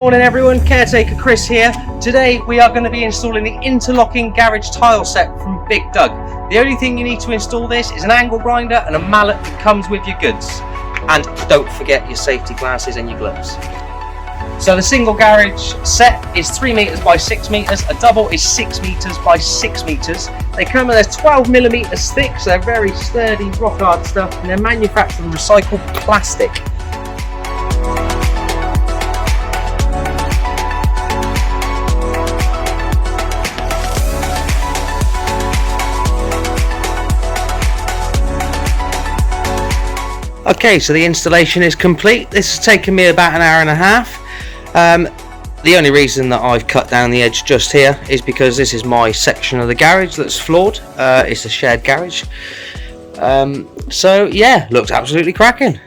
Morning everyone, Caretaker Chris here. Today we are going to be installing the interlocking garage tile set from BiGDUG. The only thing you need to install this is an angle grinder and a mallet that comes with your goods. And don't forget your safety glasses and your gloves. So the single garage set is 3 meters by 6 meters, a double is 6 meters by 6 meters. They come with 12 millimeters thick, so they're very sturdy, rock hard stuff, and they're manufactured from recycled plastic. Okay, so the installation is complete. This has taken me about an hour and a half. The only reason that I've cut down the edge just here is because this is my section of the garage that's floored. It's a shared garage. So yeah, looks absolutely cracking.